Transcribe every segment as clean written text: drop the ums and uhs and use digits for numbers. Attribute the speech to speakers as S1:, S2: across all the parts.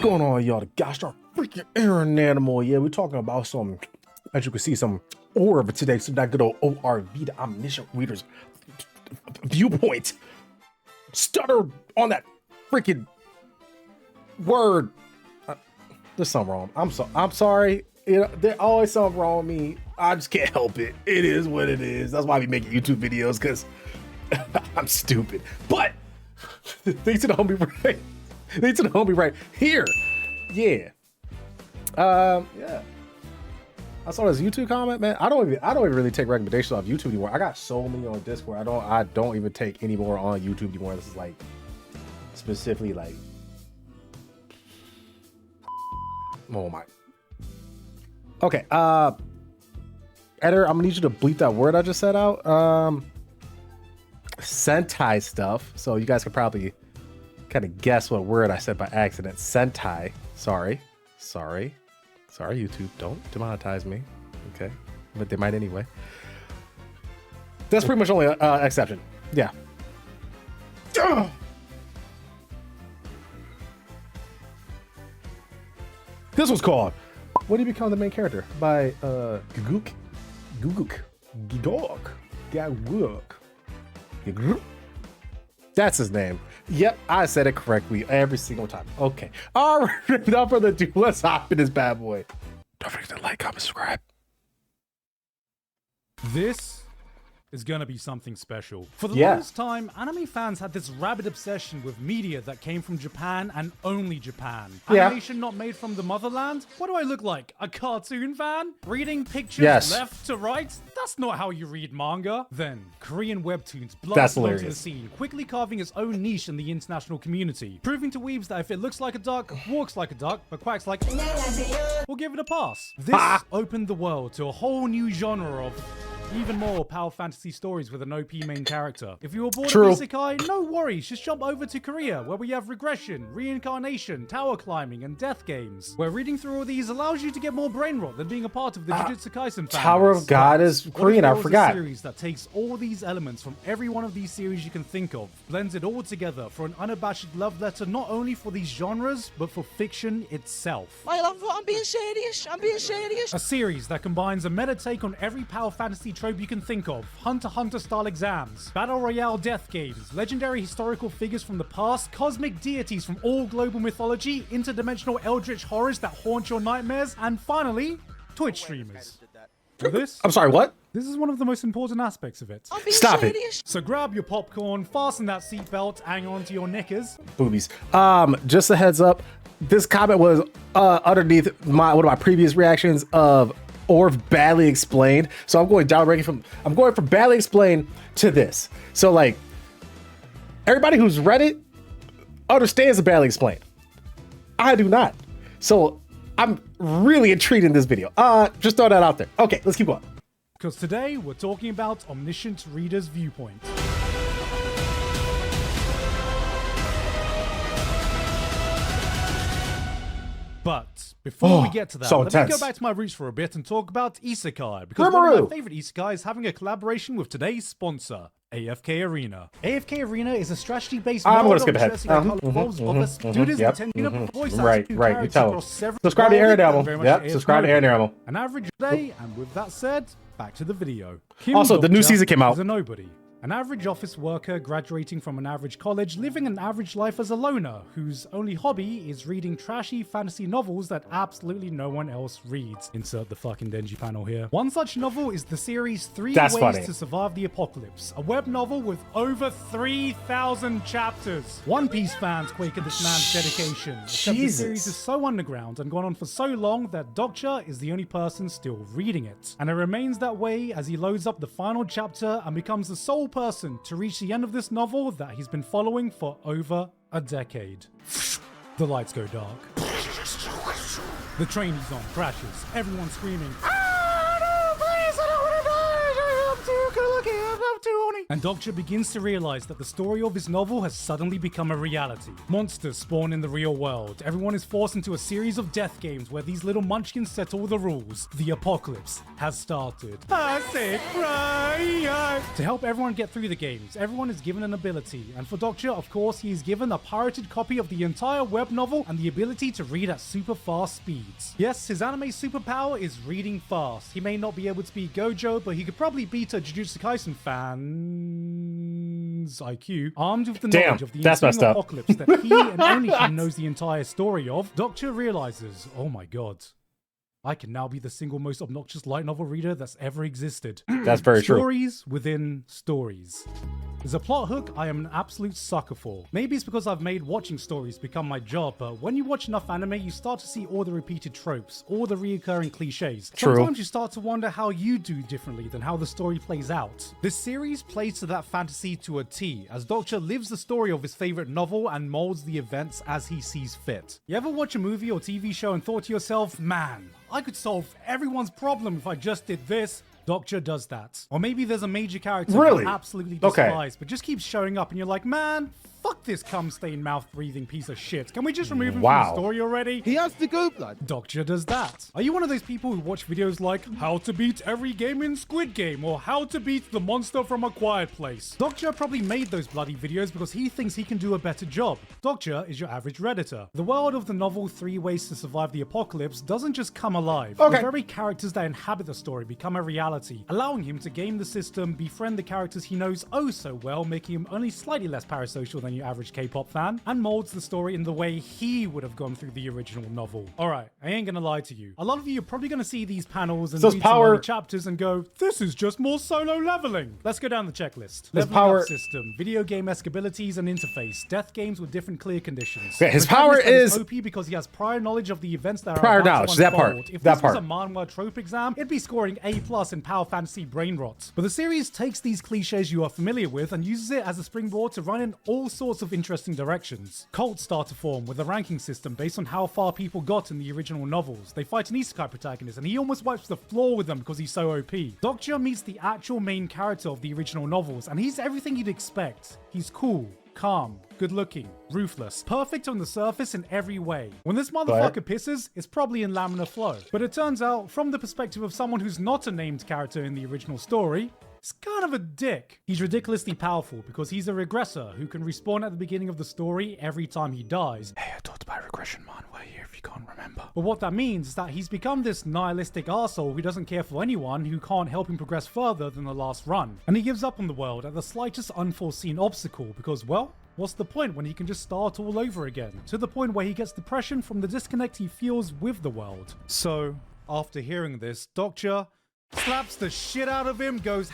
S1: going on, y'all? The gosh darn freaking Aaron animal. Yeah, we're talking about some, as you can see, some ORV today. So that good old ORV, the Omniscient Reader's Viewpoint. Stutter on that freaking word. There's something wrong. I'm sorry. You know, there's always something wrong with me. I just can't help it. It is what it is. That's why we making YouTube videos, because I'm stupid. But thanks to the homie right. Thanks to the homie right here. Yeah. Yeah. I saw this YouTube comment, man. I don't even really take recommendations off YouTube anymore. I got so many on Discord. I don't even take any more on YouTube anymore. This is like specifically like, oh my. Okay, editor, I'm gonna need you to bleep that word I just said out. Sentai stuff. So you guys could probably kind of guess what word I said by accident. Sentai. Sorry, YouTube. Don't demonetize me. Okay, but they might anyway. That's pretty much only exception. Yeah. This was called What Do You Become the Main Character by Guguk. That's his name. Yep, I said it correctly every single time. Okay. All right, without further ado, let's hop in this bad boy. Don't forget to like, comment, subscribe.
S2: This is gonna be something special. For the longest time, anime fans had this rabid obsession with media that came from Japan and only Japan. Animation not made from the motherland? What do I look like? A cartoon fan? Reading pictures left to right? That's not how you read manga. Then, Korean webtoons blasted onto the scene, quickly carving its own niche in the international community, proving to weebs that if it looks like a duck, walks like a duck, but quacks like we'll give it a pass. This opened the world to a whole new genre of even more power fantasy stories with an OP main character. If you were bored of isekai, no worries, just jump over to Korea, where we have regression, reincarnation, tower climbing, and death games, where reading through all these allows you to get more brain rot than being a part of the Jujutsu Kaisen fan.
S1: Tower of God is Korean, I forgot.
S2: A series that takes all these elements from every one of these series you can think of, blends it all together for an unabashed love letter not only for these genres, but for fiction itself.
S3: I'm being serious.
S2: A series that combines a meta take on every power fantasy trope you can think of, Hunter x Hunter style exams, battle royale death games, legendary historical figures from the past, cosmic deities from all global mythology, interdimensional eldritch horrors that haunt your nightmares, and finally, Twitch streamers. For this,
S1: I'm sorry, what?
S2: This is one of the most important aspects of it.
S1: Stop it.
S2: So grab your popcorn, fasten that seatbelt, hang on to your knickers.
S1: Boobies. Just a heads up, this comment was underneath one of my previous reactions of ORV badly explained. So I'm going from badly explained to this. So like everybody who's read it understands the badly explained. I do not. So I'm really intrigued in this video. Just throw that out there. Okay, let's keep going.
S2: Because today we're talking about Omniscient Reader's Viewpoint. But before we get to that, let me go back to my roots for a bit and talk about isekai, because one of my favorite isekai is having a collaboration with today's sponsor, AFK Arena. AFK Arena is a strategy-based
S1: I'm gonna skip ahead. Right. You tell them. Subscribe to Heir album. Yep. Subscribe to Heir album.
S2: An average day, and with that said, back to the video.
S1: Also, the new season came out.
S2: Is a nobody. An average office worker graduating from an average college, living an average life as a loner, whose only hobby is reading trashy fantasy novels that absolutely no one else reads. Insert the fucking Denji panel here. One such novel is the series 3 Ways to Survive the Apocalypse, a web novel with over 3,000 chapters. One Piece fans quake at this man's dedication, except the series is so underground and gone on for so long that Dokcha is the only person still reading it. And it remains that way as he loads up the final chapter and becomes the sole person to reach the end of this novel that he's been following for over a decade. The lights go dark. The train he's on crashes. Everyone's screaming, "Ah, no, please, I don't want to die. I'm too good looking. I'm too horny." And Doctor begins to realize that the story of his novel has suddenly become a reality. Monsters spawn in the real world. Everyone is forced into a series of death games where these little munchkins set all the rules. The apocalypse has started. I say cry. To help everyone get through the games, everyone is given an ability. And for Doctor, of course, he is given a pirated copy of the entire web novel and the ability to read at super fast speeds. Yes, his anime superpower is reading fast. He may not be able to beat Gojo, but he could probably beat a Jujutsu Kaisen fan's IQ. Armed with the knowledge of the ensuing apocalypse that he and only he knows the entire story of, Doctor realizes, oh my god, I can now be the single most obnoxious light novel reader that's ever existed.
S1: That's very true.
S2: Stories within stories. There's a plot hook I am an absolute sucker for. Maybe it's because I've made watching stories become my job, but when you watch enough anime, you start to see all the repeated tropes, all the reoccurring cliches.
S1: True.
S2: Sometimes you start to wonder how you do differently than how the story plays out. This series plays to that fantasy to a T, as Doctor lives the story of his favorite novel and molds the events as he sees fit. You ever watch a movie or TV show and thought to yourself, man, I could solve everyone's problem if I just did this? Doctor does that. Or maybe there's a major character you absolutely despise, but just keeps showing up and you're like, man, fuck this cum-stained mouth-breathing piece of shit. Can we just remove him from the story already?
S4: He has to go, blood.
S2: Doctor does that. Are you one of those people who watch videos like how to beat every game in Squid Game or how to beat the monster from A Quiet Place? Doctor probably made those bloody videos because he thinks he can do a better job. Doctor is your average Redditor. The world of the novel 3 Ways to Survive the Apocalypse doesn't just come alive. The very characters that inhabit the story become a reality, allowing him to game the system, befriend the characters he knows oh so well, making him only slightly less parasocial than your average K-pop fan, and molds the story in the way he would have gone through the original novel. Alright, I ain't gonna lie to you. A lot of you are probably gonna see these panels and read some other chapters and go, this is just more solo leveling. Let's go down the checklist. Leveling up system, video game-esque abilities and interface, death games with different clear conditions.
S1: His power is
S2: OP because he has prior knowledge of the events that
S1: prior
S2: are about
S1: knowledge,
S2: to unfold.
S1: that part.
S2: If this was a manhwa trope exam, it'd be scoring A+ in Power Fantasy brain rot. But the series takes these cliches you are familiar with and uses it as a springboard to run in all sorts of interesting directions. Cults start to form with a ranking system based on how far people got in the original novels. They fight an isekai protagonist and he almost wipes the floor with them because he's so OP. Doctor meets the actual main character of the original novels and he's everything you'd expect. He's cool, calm, good looking, ruthless, perfect on the surface in every way. When this motherfucker pisses, it's probably in laminar flow. But it turns out, from the perspective of someone who's not a named character in the original story, he's kind of a dick. He's ridiculously powerful because he's a regressor who can respawn at the beginning of the story every time he dies. Hey, I talked about regression manhwa here if you can't remember. But what that means is that he's become this nihilistic arsehole who doesn't care for anyone who can't help him progress further than the last run. And he gives up on the world at the slightest unforeseen obstacle because, well, what's the point when he can just start all over again? To the point where he gets depression from the disconnect he feels with the world. So, after hearing this, Doctor slaps the shit out of him, goes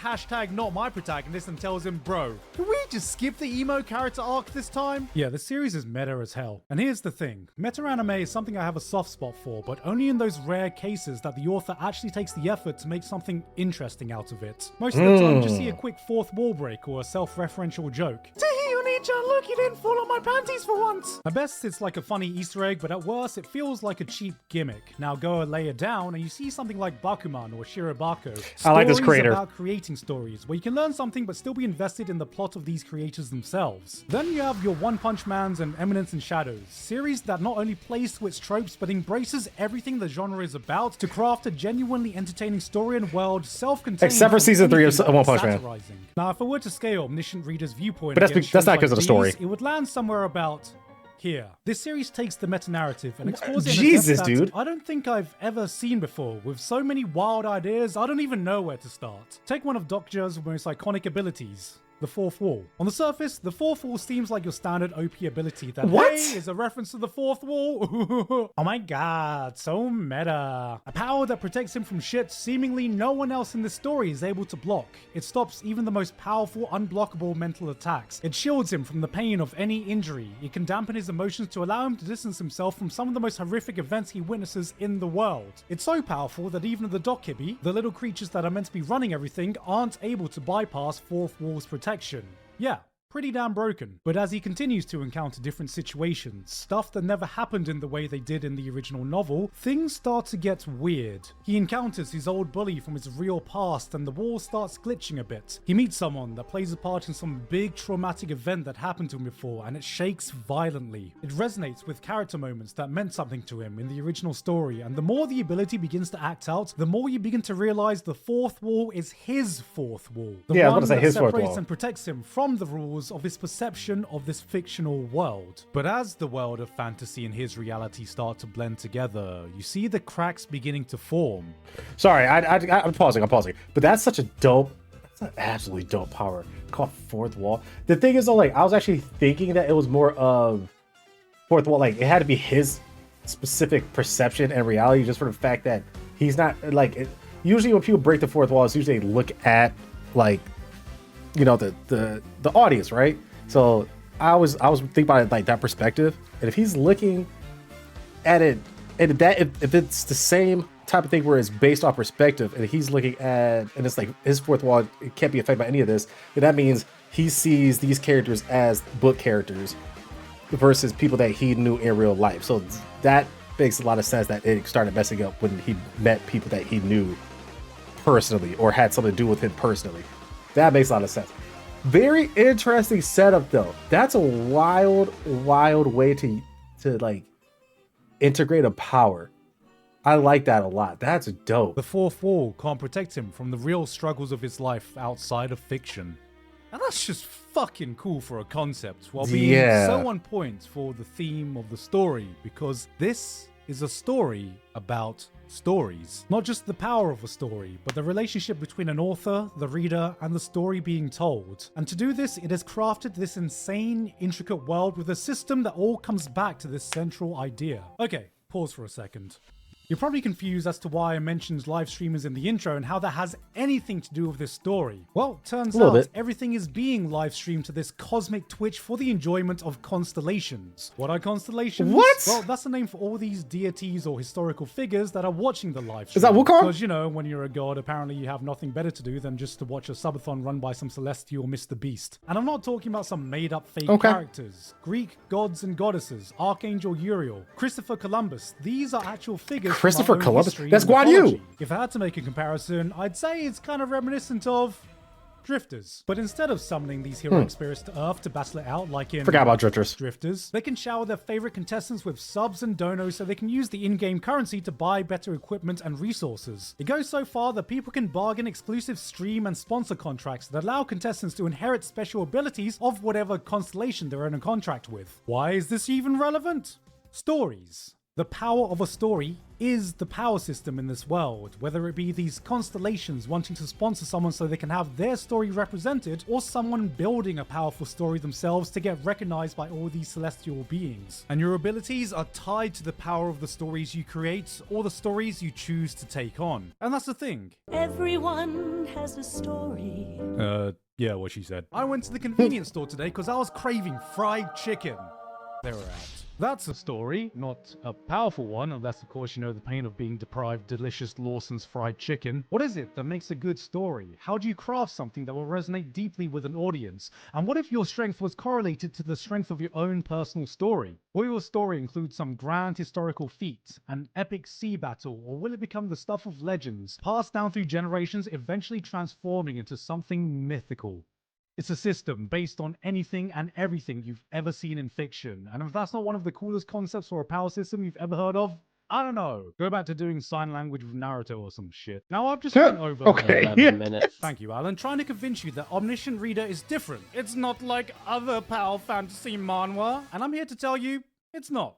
S2: #not my protagonist and tells him, bro, can we just skip the emo character arc this time? Yeah, the series is meta as hell. And here's the thing, meta anime is something I have a soft spot for, but only in those rare cases that the author actually takes the effort to make something interesting out of it. Most of the time you just see a quick fourth wall break or a self-referential joke. Look, you didn't fall on my panties for once. At best, it's like a funny Easter egg, but at worst, it feels like a cheap gimmick. Now go a layer down and you see something like Bakuman or Shirobako.
S1: I like this creator.
S2: About creating stories where you can learn something but still be invested in the plot of these creators themselves. Then you have your One Punch Mans and Eminence in Shadows, series that not only plays to its tropes but embraces everything the genre is about to craft a genuinely entertaining story and world self-contained.
S1: Except for season 3 of One Punch Man.
S2: Now, if I were to scale Omniscient Reader's Viewpoint,
S1: but that's not because of the story.
S2: It would land somewhere about here. This series takes the meta-narrative and explores it
S1: Jesus,
S2: in a depth
S1: dude.
S2: that I don't think I've ever seen before. With so many wild ideas, I don't even know where to start. Take one of Doctor's most iconic abilities, the fourth wall. On the surface, the fourth wall seems like your standard OP ability that hey, is a reference to the fourth wall. Oh my god, so meta. A power that protects him from shit seemingly no one else in this story is able to block. It stops even the most powerful, unblockable mental attacks. It shields him from the pain of any injury. It can dampen his emotions to allow him to distance himself from some of the most horrific events he witnesses in the world. It's so powerful that even the Dokkibi, the little creatures that are meant to be running everything, aren't able to bypass fourth wall's protection. Yeah, pretty damn broken. But as he continues to encounter different situations, stuff that never happened in the way they did in the original novel, things start to get weird. He encounters his old bully from his real past and the wall starts glitching a bit. He meets someone that plays a part in some big traumatic event that happened to him before and it shakes violently. It resonates with character moments that meant something to him in the original story, and the more the ability begins to act out, the more you begin to realize the fourth wall is his fourth wall. The
S1: Yeah, I
S2: one
S1: was about to say
S2: that
S1: his fourth
S2: separates
S1: wall.
S2: and protects him from the rules of his perception of this fictional world. But as the world of fantasy and his reality start to blend together, you see the cracks beginning to form.
S1: Sorry, I'm pausing. But that's such a dope, that's an absolutely dope power called fourth wall. The thing is though, like, I was actually thinking that it was more of fourth wall, like it had to be his specific perception and reality, just for the fact that he's not like usually when people break the fourth wall, it's usually they look at like, you know, the audience, right? So I was thinking about it like that perspective, and if he's looking at it, and that if it's the same type of thing where it's based off perspective, and he's looking at, and it's like his fourth wall, it can't be affected by any of this, then that means he sees these characters as book characters versus people that he knew in real life. So that makes a lot of sense that it started messing up when he met people that he knew personally or had something to do with him personally. That makes a lot of sense. Very interesting setup though. That's a wild way to like integrate a power. I like that a lot. That's dope.
S2: The fourth wall can't protect him from the real struggles of his life outside of fiction. And that's just fucking cool for a concept, while being so on point for the theme of the story, because this is a story about stories. Not just the power of a story, but the relationship between an author, the reader, and the story being told. And to do this, it has crafted this insane, intricate world with a system that all comes back to this central idea. Okay, pause for a second. You're probably confused as to why I mentioned live streamers in the intro and how that has anything to do with this story. Well, turns out everything is being live streamed to this cosmic Twitch for the enjoyment of constellations. What are constellations?
S1: What?
S2: Well, that's the name for all these deities or historical figures that are watching the live stream.
S1: Is that Wukong?
S2: Because, you know, when you're a god, apparently you have nothing better to do than just to watch a subathon run by some celestial Mr. Beast. And I'm not talking about some made-up fake characters. Greek gods and goddesses, Archangel Uriel, Christopher Columbus. These are actual figures.
S1: Christopher Columbus? That's Guan Yu!
S2: If I had to make a comparison, I'd say it's kind of reminiscent of Drifters. But instead of summoning these heroic spirits to Earth to battle it out like in
S1: Forgot about Drifters.
S2: They can shower their favorite contestants with subs and donos so they can use the in-game currency to buy better equipment and resources. It goes so far that people can bargain exclusive stream and sponsor contracts that allow contestants to inherit special abilities of whatever constellation they're in a contract with. Why is this even relevant? Stories. The power of a story is the power system in this world, whether it be these constellations wanting to sponsor someone so they can have their story represented, or someone building a powerful story themselves to get recognized by all these celestial beings. And your abilities are tied to the power of the stories you create or the stories you choose to take on. And that's the thing.
S4: Everyone has a story.
S2: Yeah, what she said. I went to the convenience store today because I was craving fried chicken. They were out. That's a story, not a powerful one, unless of course you know the pain of being deprived delicious Lawson's fried chicken. What is it that makes a good story? How do you craft something that will resonate deeply with an audience? And what if your strength was correlated to the strength of your own personal story? Will your story include some grand historical feat, an epic sea battle, or will it become the stuff of legends, passed down through generations, eventually transforming into something mythical? It's a system based on anything and everything you've ever seen in fiction. And if that's not one of the coolest concepts for a power system you've ever heard of, I don't know. Go back to doing sign language with Naruto or some shit. Now I've just been over 11 minutes. Thank you, Alan. Trying to convince you that Omniscient Reader is different. It's not like other power fantasy manhwa. And I'm here to tell you, it's not.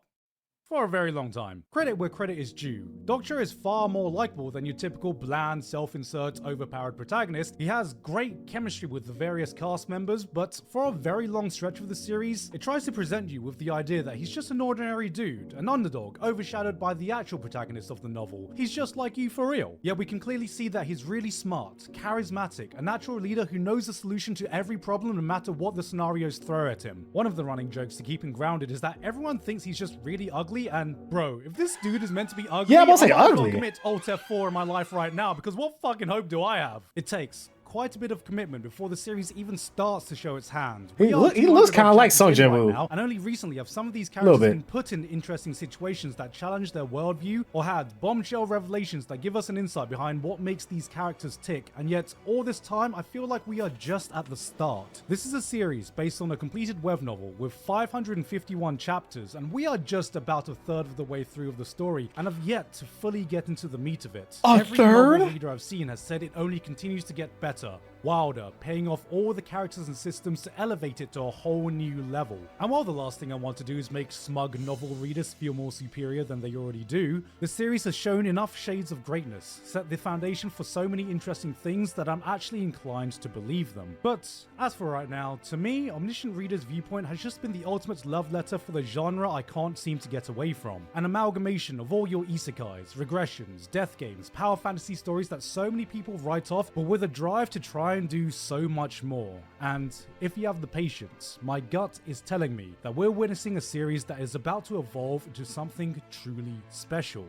S2: For a very long time. Credit where credit is due. Doctor is far more likable than your typical bland, self-insert, overpowered protagonist. He has great chemistry with the various cast members, but for a very long stretch of the series, it tries to present you with the idea that he's just an ordinary dude, an underdog, overshadowed by the actual protagonist of the novel. He's just like you for real. Yet we can clearly see that he's really smart, charismatic, a natural leader who knows the solution to every problem no matter what the scenarios throw at him. One of the running jokes to keep him grounded is that everyone thinks he's just really ugly. And bro, if this dude is meant to be ugly,
S1: yeah, I'm gonna say
S2: I might as well
S1: ugly.
S2: commit Alt F4 in my life right now, because what fucking hope do I have? It takes quite a bit of commitment before the series even starts to show its hand.
S1: He looks kind of like Sung Jin-woo.
S2: Right, and only recently have some of these characters been put in interesting situations that challenge their worldview, or had bombshell revelations that give us an insight behind what makes these characters tick. And yet, all this time, I feel like we are just at the start. This is a series based on a completed web novel with 551 chapters, and we are just about a third of the way through of the story, and have yet to fully get into the meat of it. Every novel reader I've seen has said it only continues to get better, wilder, paying off all the characters and systems to elevate it to a whole new level. And while the last thing I want to do is make smug novel readers feel more superior than they already do, the series has shown enough shades of greatness, set the foundation for so many interesting things that I'm actually inclined to believe them. But as for right now, to me, Omniscient Reader's Viewpoint has just been the ultimate love letter for the genre I can't seem to get away from. An amalgamation of all your isekais, regressions, death games, power fantasy stories that so many people write off, but with a drive to try and do so much more. And if you have the patience, my gut is telling me that we're witnessing a series that is about to evolve into something truly special.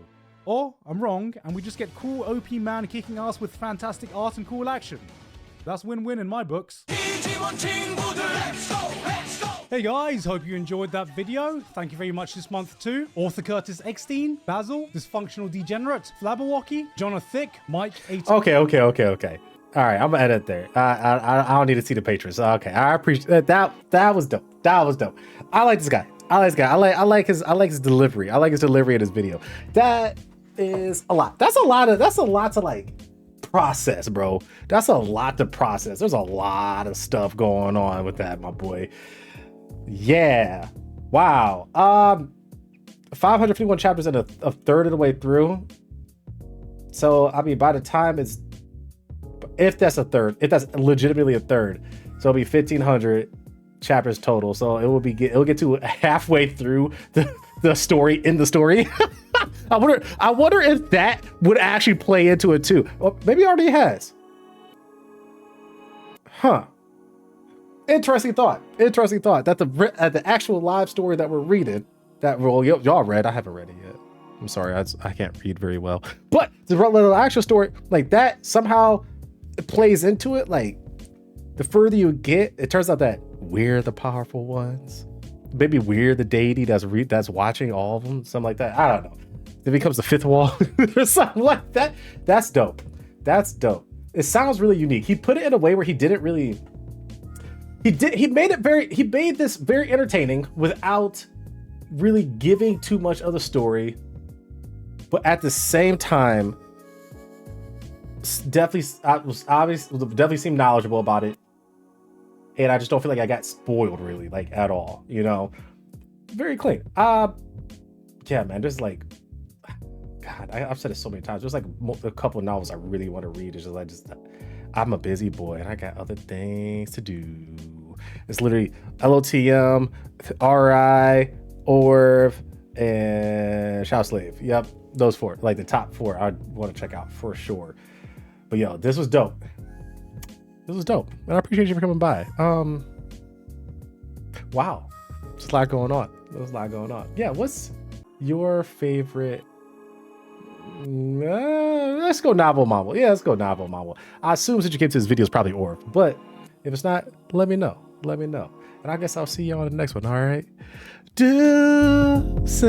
S2: Or I'm wrong, and we just get cool OP man kicking ass with fantastic art and cool action. That's win-win in my books. Hey guys, hope you enjoyed that video. Thank you very much this month to Author Curtis Eckstein, Basil, Dysfunctional Degenerate, Flabberwocky, Jonathan Thick, Mike 8.
S1: Okay. All right, I'm gonna edit there. I don't need to see the patrons. Okay, I appreciate that. That was dope. I like this guy. I like his delivery. I like his delivery in his video. That is a lot. That's a lot to like process, bro. That's a lot to process. There's a lot of stuff going on with that, my boy. Yeah. Wow. 551 chapters and a third of the way through. So I mean, by the time it's, if that's legitimately a third, so it'll be 1,500 chapters total. So it'll get to halfway through the story in the story. I wonder if that would actually play into it too. Well, maybe it already has. Huh. Interesting thought. That the actual live story that we're reading, that y'all read, I haven't read it yet. I'm sorry, I can't read very well. But the actual story, like that, somehow it plays into it. Like the further you get, it turns out that we're the powerful ones. Maybe we're the deity that's watching all of them, something like that. I don't know. It becomes the fifth wall or something like that. That's dope. It sounds really unique. He put it in a way where he didn't really. He made this very entertaining without really giving too much of the story, but at the same time, definitely seemed knowledgeable about it. And I just don't feel like I got spoiled really, like at all, you know. Very clean. Yeah, man, there's like, God, I've said it so many times. There's like a couple of novels I really want to read. It's just I'm a busy boy and I got other things to do. It's literally LOTM, RI, ORV, and Shadow Slave. Yep, those four, like the top four I want to check out for sure. But yo, this was dope. And I appreciate you for coming by. Wow, there's a lot going on. Yeah, what's your favorite? Let's go novel mammal. Yeah, let's go novel mammal. I assume since you came to this video, it's probably ORV, but if it's not, let me know. And I guess I'll see you on the next one. All right. Deuces.